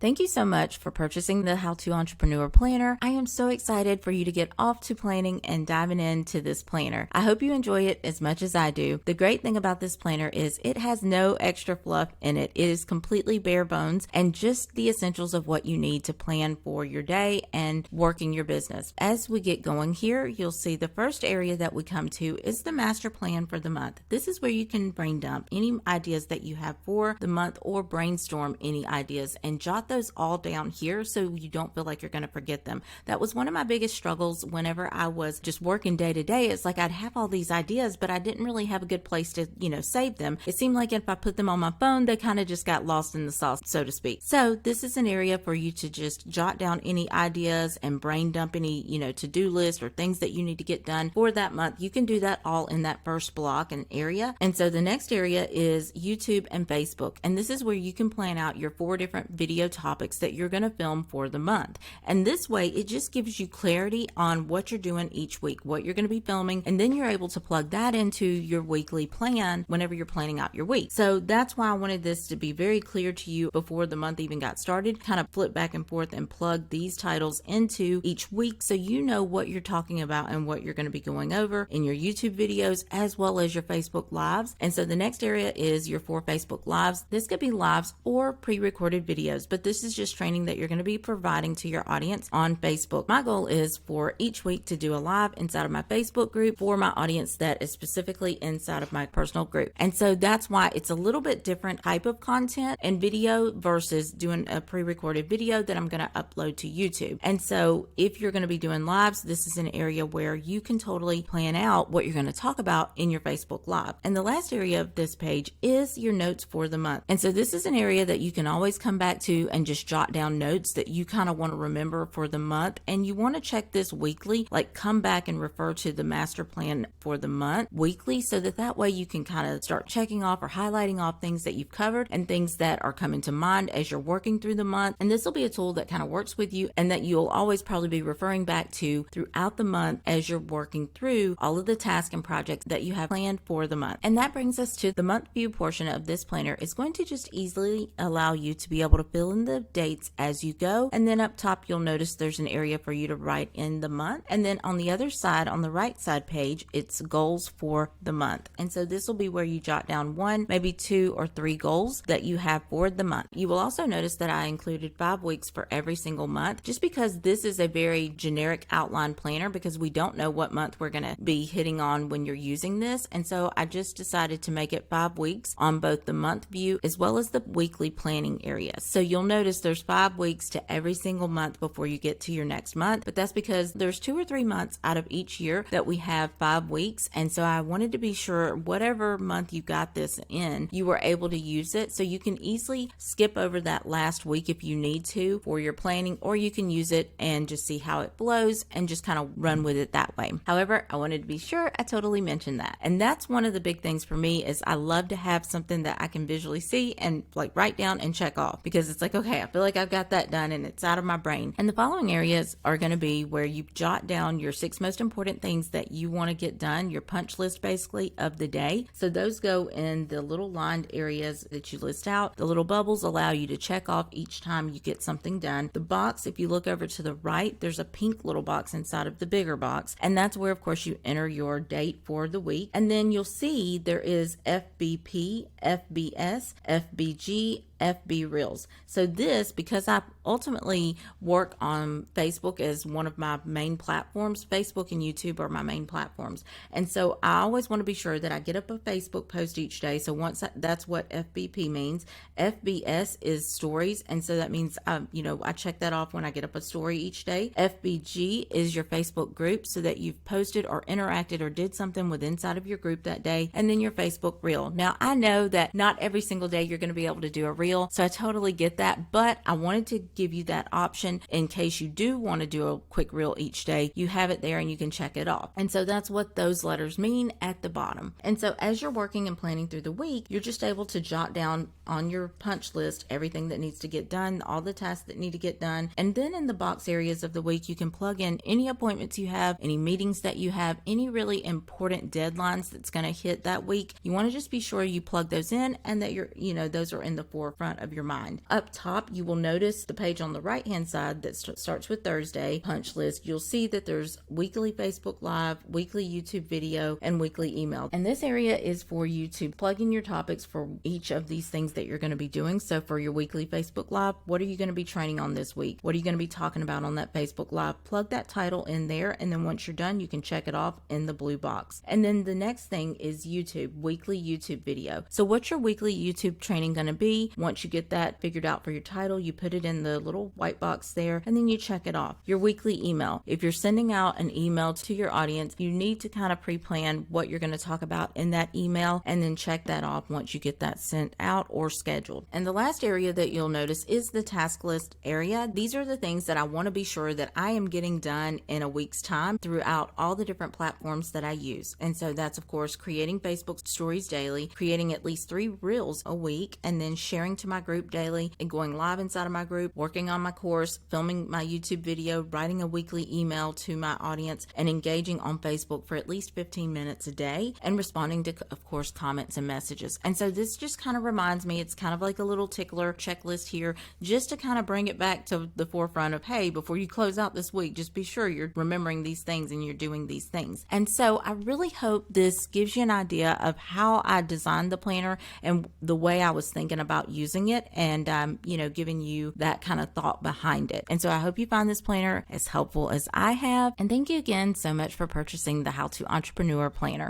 Thank you so much for purchasing the How to Entrepreneur Planner. I am so excited for you to get off to planning and diving into this planner. I hope you enjoy it as much as I do. The great thing about this planner is it has no extra fluff in it. It is completely bare bones and just the essentials of what you need to plan for your day and working your business. As we get going here, you'll see the first area that we come to is the master plan for the month. This is where you can brain dump any ideas that you have for the month or brainstorm any ideas and jot those all down here so you don't feel like you're going to forget them. That was one of my biggest struggles whenever I was just working day to day. It's like I'd have all these ideas, but I didn't really have a good place to, save them. It seemed like if I put them on my phone, they kind of just got lost in the sauce, so to speak. So this is an area for you to just jot down any ideas and brain dump any, to-do list or things that you need to get done for that month. You can do that all in that first block and area. And so the next area is YouTube and Facebook. And this is where you can plan out your 4 different video topics that you're going to film for the month. And this way, it just gives you clarity on what you're doing each week, what you're going to be filming, and then you're able to plug that into your weekly plan whenever you're planning out your week. So that's why I wanted this to be very clear to you before the month even got started. Kind of flip back and forth and plug these titles into each week so you know what you're talking about and what you're going to be going over in your YouTube videos as well as your Facebook Lives. And so the next area is your 4 Facebook Lives. This could be lives or pre-recorded videos, but this is just training that you're going to be providing to your audience on Facebook. My goal is for each week to do a live inside of my Facebook group for my audience that is specifically inside of my personal group. And so that's why it's a little bit different type of content and video versus doing a pre-recorded video that I'm going to upload to YouTube. And so if you're going to be doing lives, this is an area where you can totally plan out what you're going to talk about in your Facebook Live. And the last area of this page is your notes for the month. And so this is an area that you can always come back to and just jot down notes that you kind of want to remember for the month. And you want to check this weekly, like come back and refer to the master plan for the month weekly so that way you can kind of start checking off or highlighting off things that you've covered and things that are coming to mind as you're working through the month. And this will be a tool that kind of works with you and that you'll always probably be referring back to throughout the month as you're working through all of the tasks and projects that you have planned for the month. And that brings us to the month view portion of this planner. Is going to just easily allow you to be able to fill in the dates as you go. And then up top, you'll notice there's an area for you to write in the month. And then on the other side, on the right side page, it's goals for the month. And so this will be where you jot down 1, maybe 2 or 3 goals that you have for the month. You will also notice that I included 5 weeks for every single month, just because this is a very generic outline planner because we don't know what month we're going to be hitting on when you're using this. And so I just decided to make it 5 weeks on both the month view as well as the weekly planning area. So you'll notice there's 5 weeks to every single month before you get to your next month, but that's because there's 2 or 3 months out of each year that we have 5 weeks. And so I wanted to be sure whatever month you got this in, you were able to use it. So you can easily skip over that last week if you need to for your planning, or you can use it and just see how it flows and just kind of run with it that way. However, I wanted to be sure I totally mentioned that. And that's one of the big things for me is I love to have something that I can visually see and like write down and check off, because it's like, okay, I feel like I've got that done and it's out of my brain. And the following areas are going to be where you jot down your 6 most important things that you want to get done, your punch list basically of the day. So those go in the little lined areas that you list out. The little bubbles allow you to check off each time you get something done. The box, if you look over to the right, there's a pink little box inside of the bigger box. And that's where, of course, you enter your date for the week. And then you'll see there is FBP, FBS, FBG, FB Reels. So this, because I ultimately work on Facebook as one of my main platforms, Facebook and YouTube are my main platforms. And so I always want to be sure that I get up a Facebook post each day. So that's what FBP means. FBS is stories. And so that means, I check that off when I get up a story each day. FBG is your Facebook group, so that you've posted or interacted or did something with inside of your group that day. And then your Facebook Reel. Now, I know that not every single day you're going to be able to do a reel, so I totally get that, but I wanted to give you that option in case you do want to do a quick reel each day. You have it there and you can check it off. And so that's what those letters mean at the bottom. And so as you're working and planning through the week, you're just able to jot down on your punch list everything that needs to get done, all the tasks that need to get done. And then in the box areas of the week, you can plug in any appointments you have, any meetings that you have, any really important deadlines that's going to hit that week. You want to just be sure you plug those in and that those are in the 4 forefront of your mind. Up top, you will notice the page on the right-hand side that starts with Thursday, punch list. You'll see that there's weekly Facebook Live, weekly YouTube video, and weekly email. And this area is for you to plug in your topics for each of these things that you're going to be doing. So for your weekly Facebook Live, what are you going to be training on this week? What are you going to be talking about on that Facebook Live? Plug that title in there, and then once you're done, you can check it off in the blue box. And then the next thing is YouTube, weekly YouTube video. So what's your weekly YouTube training going to be? Once you get that figured out for your title, you put it in the little white box there, and then you check it off. Your weekly email. If you're sending out an email to your audience, you need to kind of pre-plan what you're going to talk about in that email, and then check that off once you get that sent out or scheduled. And the last area that you'll notice is the task list area. These are the things that I want to be sure that I am getting done in a week's time throughout all the different platforms that I use. And so that's, of course, creating Facebook stories daily, creating at least 3 reels a week, and then sharing to my group daily and going live inside of my group, working on my course, filming my YouTube video, writing a weekly email to my audience, and engaging on Facebook for at least 15 minutes a day, and responding to, of course, comments and messages. And so this just kind of reminds me, it's kind of like a little tickler checklist here, just to kind of bring it back to the forefront of, hey, before you close out this week, just be sure you're remembering these things and you're doing these things. And so I really hope this gives you an idea of how I designed the planner and the way I was thinking about using it, and giving you that kind of thought behind it. And so I hope you find this planner as helpful as I have. And thank you again so much for purchasing the How to Entrepreneur Planner.